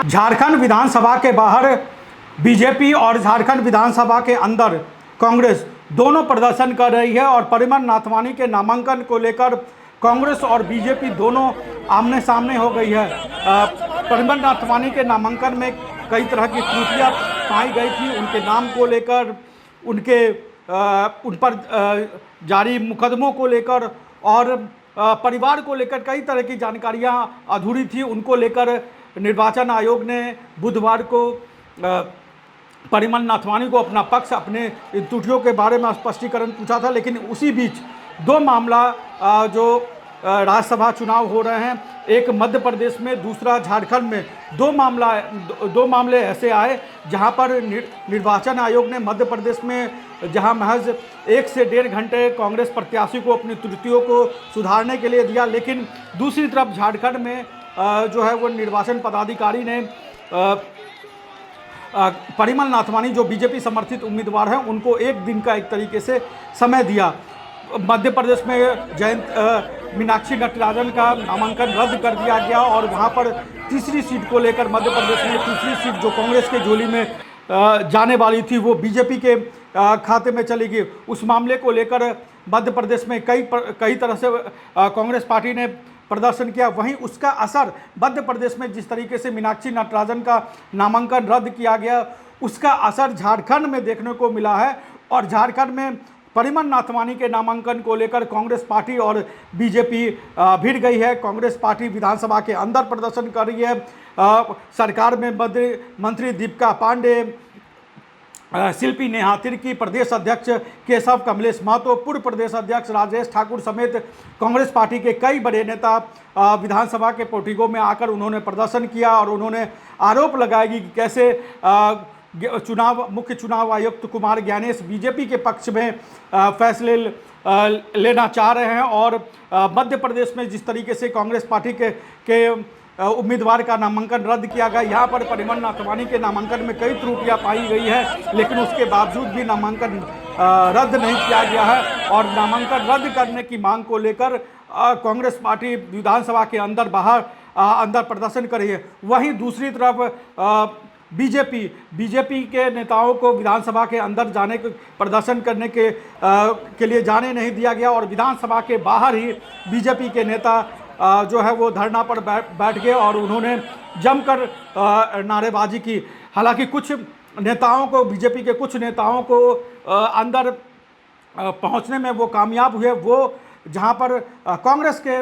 झारखंड विधानसभा के बाहर बीजेपी और झारखंड विधानसभा के अंदर कांग्रेस दोनों प्रदर्शन कर रही है और परिमल नाथवानी के नामांकन को लेकर कांग्रेस और बीजेपी दोनों आमने सामने हो गई है। परिमल नाथवानी के नामांकन में कई तरह की त्रुटियां पाई गई थी, उनके नाम को लेकर, उन पर जारी मुकदमों को लेकर और परिवार को लेकर कई तरह की जानकारियां अधूरी थी। उनको लेकर निर्वाचन आयोग ने बुधवार को परिमल नाथवानी को अपना पक्ष, अपने त्रुटियों के बारे में स्पष्टीकरण पूछा था। लेकिन उसी बीच दो मामला जो राज्यसभा चुनाव हो रहे हैं, एक मध्य प्रदेश में, दूसरा झारखंड में, दो मामले ऐसे आए जहां पर निर्वाचन आयोग ने मध्य प्रदेश में जहां महज 1 से 1.5 घंटे कांग्रेस प्रत्याशी को अपनी त्रुटियों को सुधारने के लिए दिया, लेकिन दूसरी तरफ झारखंड में जो है वो निर्वाचन पदाधिकारी ने परिमल नाथवानी जो बीजेपी समर्थित उम्मीदवार हैं उनको 1 दिन का एक तरीके से समय दिया। मध्य प्रदेश में मीनाक्षी नटराजन का नामांकन रद्द कर दिया गया और वहां पर तीसरी सीट को लेकर मध्य प्रदेश में तीसरी सीट जो कांग्रेस के झोली में जाने वाली थी वो बीजेपी के खाते में चली गई। उस मामले को लेकर मध्य प्रदेश में कई तरह से कांग्रेस पार्टी ने प्रदर्शन किया। वहीं उसका असर मध्य प्रदेश में जिस तरीके से मीनाक्षी नटराजन का नामांकन रद्द किया गया, उसका असर झारखंड में देखने को मिला है। और झारखंड में परिमल नाथवानी के नामांकन को लेकर कांग्रेस पार्टी और बीजेपी भिड़ गई है। कांग्रेस पार्टी विधानसभा के अंदर प्रदर्शन कर रही है। सरकार में मंत्री दीपिका पांडे, शिल्पी नेहा तिर्की, प्रदेश अध्यक्ष केशव कमलेश महतो, पूर्व प्रदेश अध्यक्ष राजेश ठाकुर समेत कांग्रेस पार्टी के कई बड़े नेता विधानसभा के पोर्टिको में आकर उन्होंने प्रदर्शन किया और उन्होंने आरोप लगाया कि कैसे मुख्य चुनाव आयुक्त कुमार ज्ञानेश बीजेपी के पक्ष में फैसले लेना चाह रहे हैं और मध्य प्रदेश में जिस तरीके से कांग्रेस पार्टी के उम्मीदवार का नामांकन रद्द किया गया, यहाँ पर परिमल नाथवानी के नामांकन में कई त्रुटियां पाई गई है, लेकिन उसके बावजूद भी नामांकन रद्द नहीं किया गया है। और नामांकन रद्द करने की मांग को लेकर कांग्रेस पार्टी विधानसभा के अंदर प्रदर्शन कर रही है। वहीं दूसरी तरफ बीजेपी के नेताओं को विधानसभा के अंदर जाने के प्रदर्शन करने के लिए जाने नहीं दिया गया और विधानसभा के बाहर ही बीजेपी के नेता जो है वो धरना पर बैठ गए और उन्होंने जमकर नारेबाजी की। हालांकि कुछ नेताओं को, बीजेपी के कुछ नेताओं को अंदर पहुंचने में वो कामयाब हुए। वो जहां पर कांग्रेस के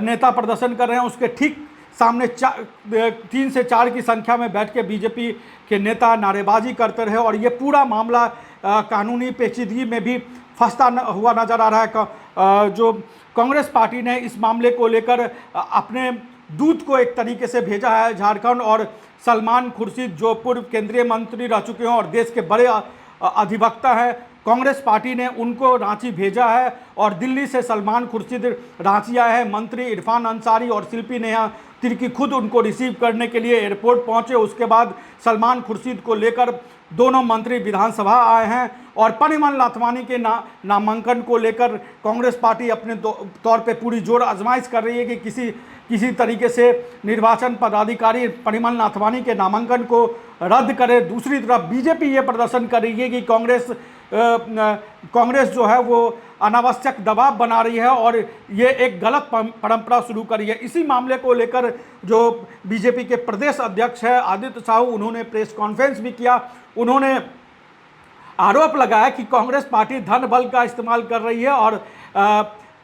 नेता प्रदर्शन कर रहे हैं उसके ठीक सामने 3 से 4 की संख्या में बैठ के बीजेपी के नेता नारेबाजी करते रहे और ये पूरा मामला कानूनी पेचीदगी में भी फंसता हुआ नजर आ रहा है। जो कांग्रेस पार्टी ने इस मामले को लेकर अपने दूत को एक तरीके से भेजा है झारखंड और सलमान खुर्शीद जो पूर्व केंद्रीय मंत्री रह चुके हैं और देश के बड़े अधिवक्ता हैं, कांग्रेस पार्टी ने उनको रांची भेजा है और दिल्ली से सलमान खुर्शीद रांची आए हैं। मंत्री इरफान अंसारी और शिल्पी नेहा तिर्की खुद उनको रिसीव करने के लिए एयरपोर्ट पहुंचे। उसके बाद सलमान खुर्शीद को लेकर दोनों मंत्री विधानसभा आए हैं और परिमल नाथवानी के नामांकन को लेकर कांग्रेस पार्टी अपने तौर पे पूरी जोर आजमाइश कर रही है कि किसी तरीके से निर्वाचन पदाधिकारी परिमल नाथवानी के नामांकन को रद्द करे। दूसरी तरफ बीजेपी ये प्रदर्शन कर रही है कि कांग्रेस जो है वो अनावश्यक दबाव बना रही है और ये एक गलत परंपरा शुरू करी है। इसी मामले को लेकर जो बीजेपी के प्रदेश अध्यक्ष है आदित्य साहू, उन्होंने प्रेस कॉन्फ्रेंस भी किया। उन्होंने आरोप लगाया कि कांग्रेस पार्टी धन बल का इस्तेमाल कर रही है और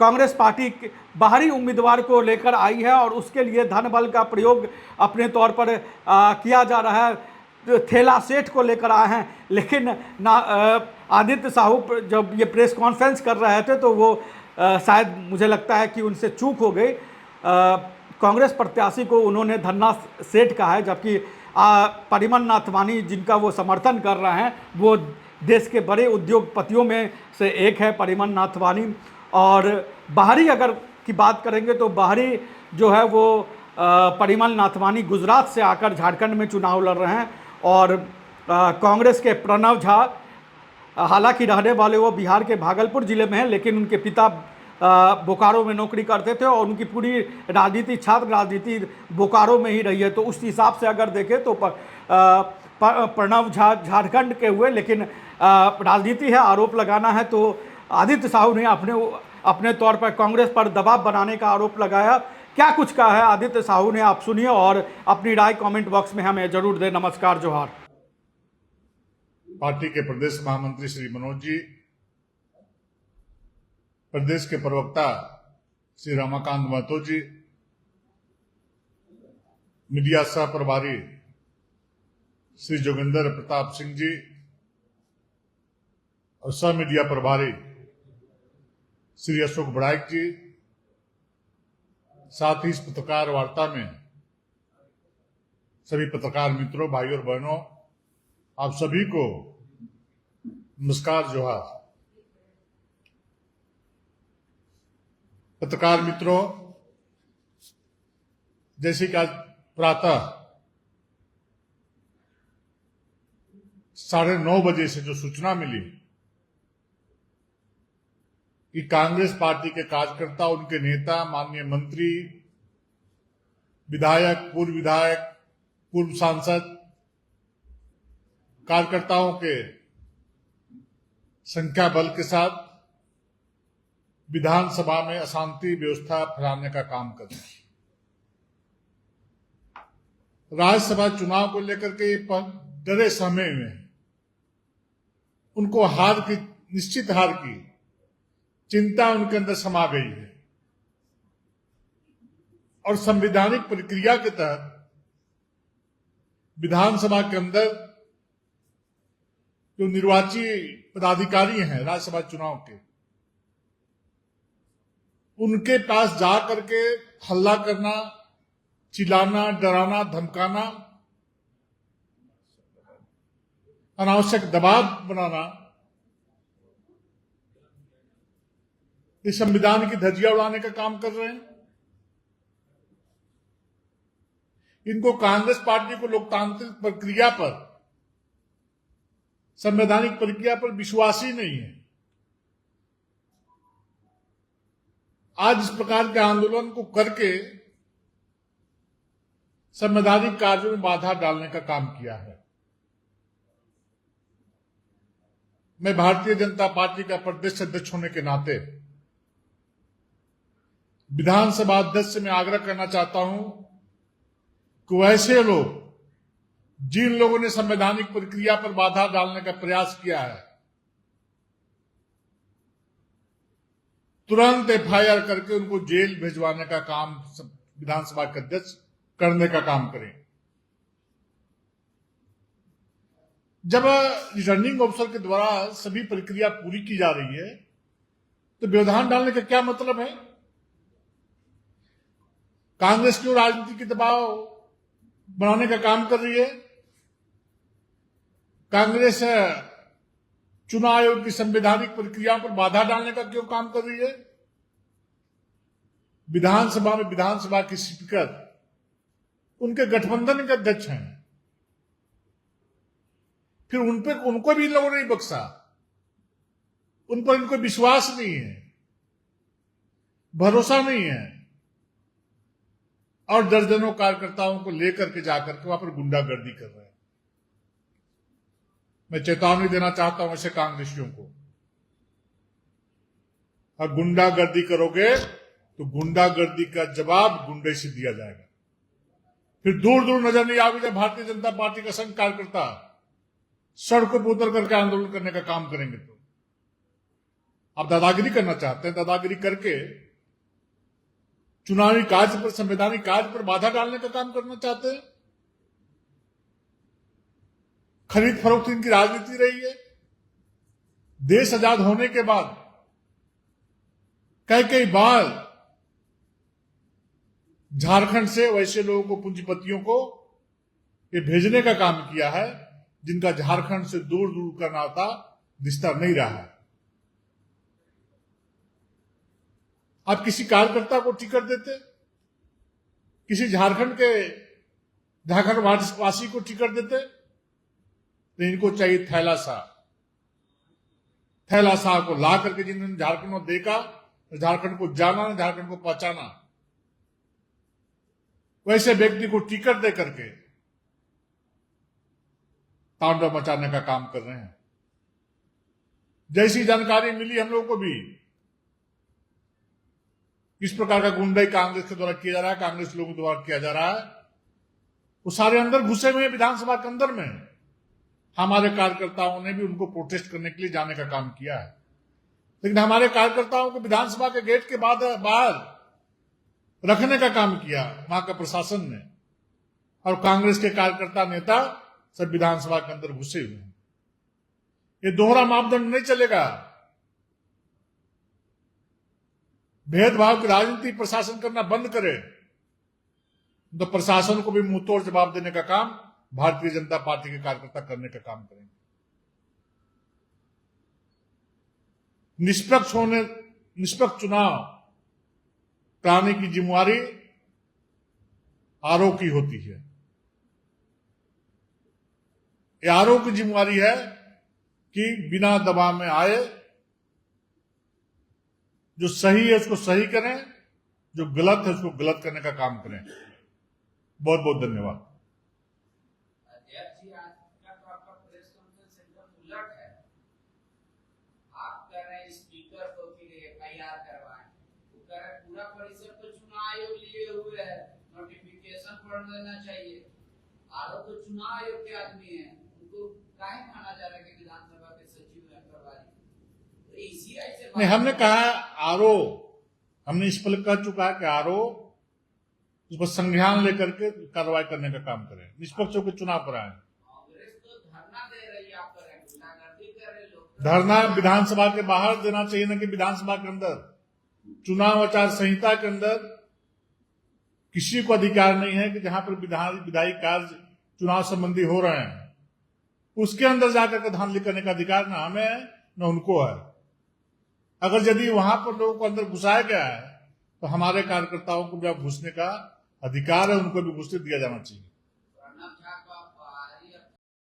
कांग्रेस पार्टी बाहरी उम्मीदवार को लेकर आई है और उसके लिए धन बल का प्रयोग अपने तौर पर किया जा रहा है। थेला सेठ को लेकर आए हैं, लेकिन आदित्य साहू जब ये प्रेस कॉन्फ्रेंस कर रहे थे तो वो शायद मुझे लगता है कि उनसे चूक हो गई। कांग्रेस प्रत्याशी को उन्होंने धन्ना सेठ कहा है, जबकि परिमल नाथवानी जिनका वो समर्थन कर रहे हैं वो देश के बड़े उद्योगपतियों में से एक है परिमल नाथवानी। और बाहरी अगर की बात करेंगे तो बाहरी जो है वो परिमल नाथवानी गुजरात से आकर झारखंड में चुनाव लड़ रहे हैं और कांग्रेस के प्रणव झा हालांकि रहने वाले वो बिहार के भागलपुर जिले में हैं, लेकिन उनके पिता बोकारो में नौकरी करते थे और उनकी पूरी राजनीति, छात्र राजनीति बोकारो में ही रही है। तो उस हिसाब से अगर देखें तो प्रणव झा झारखंड के हुए, लेकिन राजनीति है, आरोप लगाना है, तो आदित्य साहू ने अपने तौर पर कांग्रेस पर दबाव बनाने का आरोप लगाया। क्या कुछ कहा है आदित्य साहू ने, आप सुनिए और अपनी राय कमेंट बॉक्स में हमें जरूर दें। नमस्कार, जोहार। पार्टी के प्रदेश महामंत्री श्री मनोज जी, प्रदेश के प्रवक्ता श्री रमाकांत महतो जी, मीडिया सह प्रभारी श्री जोगिंदर प्रताप सिंह जी और सह मीडिया प्रभारी श्री अशोक बड़ाइक जी, साथ ही इस पत्रकार वार्ता में सभी पत्रकार मित्रों, भाइयों और बहनों, आप सभी को नमस्कार, जोहार। पत्रकार मित्रों, जैसे कि आज प्रातः 9:30 बजे से जो सूचना मिली कि कांग्रेस पार्टी के कार्यकर्ता, उनके नेता, माननीय मंत्री, विधायक, पूर्व सांसद, कार्यकर्ताओं के संख्या बल के साथ विधानसभा में अशांति व्यवस्था फैलाने का काम कर रहे हैं। राज्यसभा चुनाव को लेकर के डरे समय में उनको निश्चित हार की चिंता उनके अंदर समा गई है और संवैधानिक प्रक्रिया के तहत विधानसभा के अंदर जो निर्वाचित पदाधिकारी हैं राज्यसभा चुनाव के, उनके पास जा करके हल्ला करना, चिल्लाना, डराना, धमकाना, अनावश्यक दबाव बनाना, ये संविधान की धज्जियां उड़ाने का काम कर रहे हैं। इनको कांग्रेस पार्टी को लोकतांत्रिक प्रक्रिया पर, संवैधानिक प्रक्रिया पर विश्वास ही नहीं है। आज इस प्रकार के आंदोलन को करके संवैधानिक कार्यों में बाधा डालने का काम किया है। मैं भारतीय जनता पार्टी का प्रदेश अध्यक्ष होने के नाते विधानसभा अध्यक्ष से मैं आग्रह करना चाहता हूं कि वैसे लोग, जिन लोगों ने संवैधानिक प्रक्रिया पर बाधा डालने का प्रयास किया है, तुरंत एफआईआर करके उनको जेल भिजवाने का काम विधानसभा के अध्यक्ष करने का काम करें। जब रिटर्निंग ऑफिसर के द्वारा सभी प्रक्रिया पूरी की जा रही है तो व्यवधान डालने का क्या मतलब है? कांग्रेस क्यों राजनीति के दबाव बनाने का काम कर रही है? कांग्रेस चुनाव आयोग की संवैधानिक प्रक्रियाओं पर बाधा डालने का क्यों काम कर रही है? विधानसभा में विधानसभा के स्पीकर उनके गठबंधन के अध्यक्ष हैं, फिर उनको भी इन लोगों ने नहीं बख्शा, उन पर इनको विश्वास नहीं है, भरोसा नहीं है, और दर्जनों कार्यकर्ताओं को लेकर के जाकर के वहां पर गुंडागर्दी कर रहे हैं। मैं चेतावनी देना चाहता हूं ऐसे कांग्रेसियों को, अगर गुंडागर्दी करोगे तो गुंडागर्दी का जवाब गुंडे से दिया जाएगा। फिर दूर दूर नजर नहीं आएगी जब भारतीय जनता पार्टी का संघ कार्यकर्ता सड़कों पर उतर करके आंदोलन करने का काम करेंगे। तो आप दादागिरी करना चाहते हैं, दादागिरी करके चुनावी कार्य पर, संवैधानिक कार्य पर बाधा डालने का काम करना चाहते हैं। खरीद फरोख्त इनकी राजनीति रही है। देश आजाद होने के बाद कई बार झारखंड से वैसे लोगों को, पूंजीपतियों को ये भेजने का काम किया है जिनका झारखंड से दूर दूर का नाता रिश्ता नहीं रहा है। आप किसी कार्यकर्ता को टिकट देते, किसी झारखंड वासी को टिकट देते, तो इनको चाहिए थैला सा, थैला साहब को ला करके जिन्होंने झारखंड में देखा, झारखंड को जाना, झारखंड को पहचाना, वैसे व्यक्ति को टिकट दे करके तांडव मचाने का काम कर रहे हैं। जैसी जानकारी मिली हम लोगों को भी किस प्रकार का गुंडाई कांग्रेस के द्वारा किया जा रहा है, कांग्रेस लोगों द्वारा किया जा रहा है, वो सारे अंदर घुसे हुए हैं विधानसभा के अंदर में। हमारे कार्यकर्ताओं ने भी उनको प्रोटेस्ट करने के लिए जाने का काम किया है, लेकिन हमारे कार्यकर्ताओं को विधानसभा के गेट के बाद बाहर रखने का काम किया वहां का प्रशासन ने, और कांग्रेस के कार्यकर्ता नेता सब विधानसभा के अंदर घुसे हुए हैं। ये दोहरा मापदंड नहीं चलेगा। भेदभाव की राजनीति प्रशासन करना बंद करे, तो प्रशासन को भी मुंहतोड़ जवाब देने का काम भारतीय जनता पार्टी के कार्यकर्ता करने का काम करेंगे। निष्पक्ष चुनाव कराने की जिम्मेवारी आरओ की होती है। आरओ की जिम्मेवारी है कि बिना दबाव में आए, जो सही है उसको सही करें, जो गलत है उसको गलत करने का काम करें। बहुत बहुत धन्यवाद। अध्यक्ष जी, आज का तो आपका प्रेस कॉन्फ्रेंस एकदम उलट है। आप कह रहे हैं स्पीकर को फिर एफआईआर करवाएं, वो कह रहे पूरा परिसर तो चुनाव आयोग लिए हुए है, नोटिफिकेशन पढ़ लेना चाहिए। आरोप तो चुनाव आयोग के आदमी है, उनको काहे माना जा रहा है कि विधानसभा के सचिव हैं प्रभारी? तो इसी ऐसे नहीं, हमने कहा आरओ, हमने इस पर कह चुका है कि आरओ उस पर संज्ञान लेकर के कार्रवाई करने का काम करें, निष्पक्ष होकर चुनाव कराएं। कांग्रेस तो धरना दे रही है, आप कर रहे हैं, गुंडागर्दी कर रहे लोग। धरना विधानसभा के बाहर देना चाहिए, न कि विधानसभा के अंदर। चुनाव आचार संहिता के अंदर किसी को अधिकार नहीं है कि जहां पर विधायी कार्य चुनाव संबंधी हो रहे हैं उसके अंदर जाकर के धांधली करने का अधिकार न हमें है न उनको है। अगर यदि वहां पर लोगों को अंदर घुसाया गया है तो हमारे कार्यकर्ताओं को भी अब घुसने का अधिकार है, उनको भी घुसने दिया जाना चाहिए।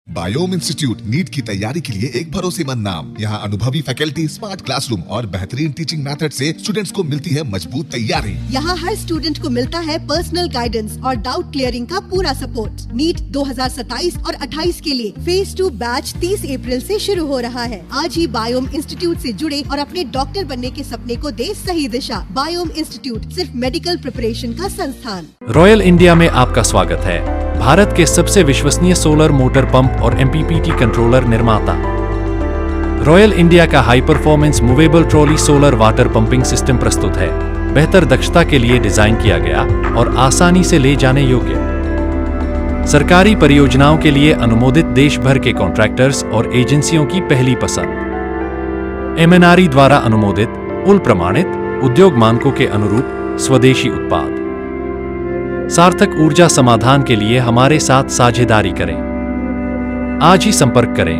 बायोम इंस्टीट्यूट नीट की तैयारी के लिए एक भरोसेमंद नाम। यहाँ अनुभवी फैकल्टी, स्मार्ट क्लासरूम और बेहतरीन टीचिंग मेथड से स्टूडेंट्स को मिलती है मजबूत तैयारी। यहाँ हर स्टूडेंट को मिलता है पर्सनल गाइडेंस और डाउट क्लियरिंग का पूरा सपोर्ट। नीट 2027 और 28 के लिए फेज 2 बैच 30 अप्रैल से शुरू हो रहा है। आज ही बायोम इंस्टीट्यूट से जुड़े और अपने डॉक्टर बनने के सपने को दे सही दिशा। बायोम इंस्टीट्यूट सिर्फ मेडिकल प्रिपरेशन का संस्थान। रॉयल इंडिया में आपका स्वागत है। भारत के सबसे विश्वसनीय सोलर मोटर पंप और एमपीपीटी कंट्रोलर निर्माता। रॉयल इंडिया का high performance movable trolley solar water pumping system प्रस्तुत है। बेहतर दक्षता के लिए डिजाइन किया गया और आसानी से ले जाने योग्य। सरकारी परियोजनाओं के लिए अनुमोदित देश भर के कॉन्ट्रैक्टर्स और एजेंसियों की पहली पसंद। एमएनआरई द्वारा अनुमोदित, उल प्रमाणित, उद्योग मानकों के अनुरूप स्वदेशी उत्पाद। सार्थक ऊर्जा समाधान के लिए हमारे साथ साझेदारी करें। आज ही संपर्क करें।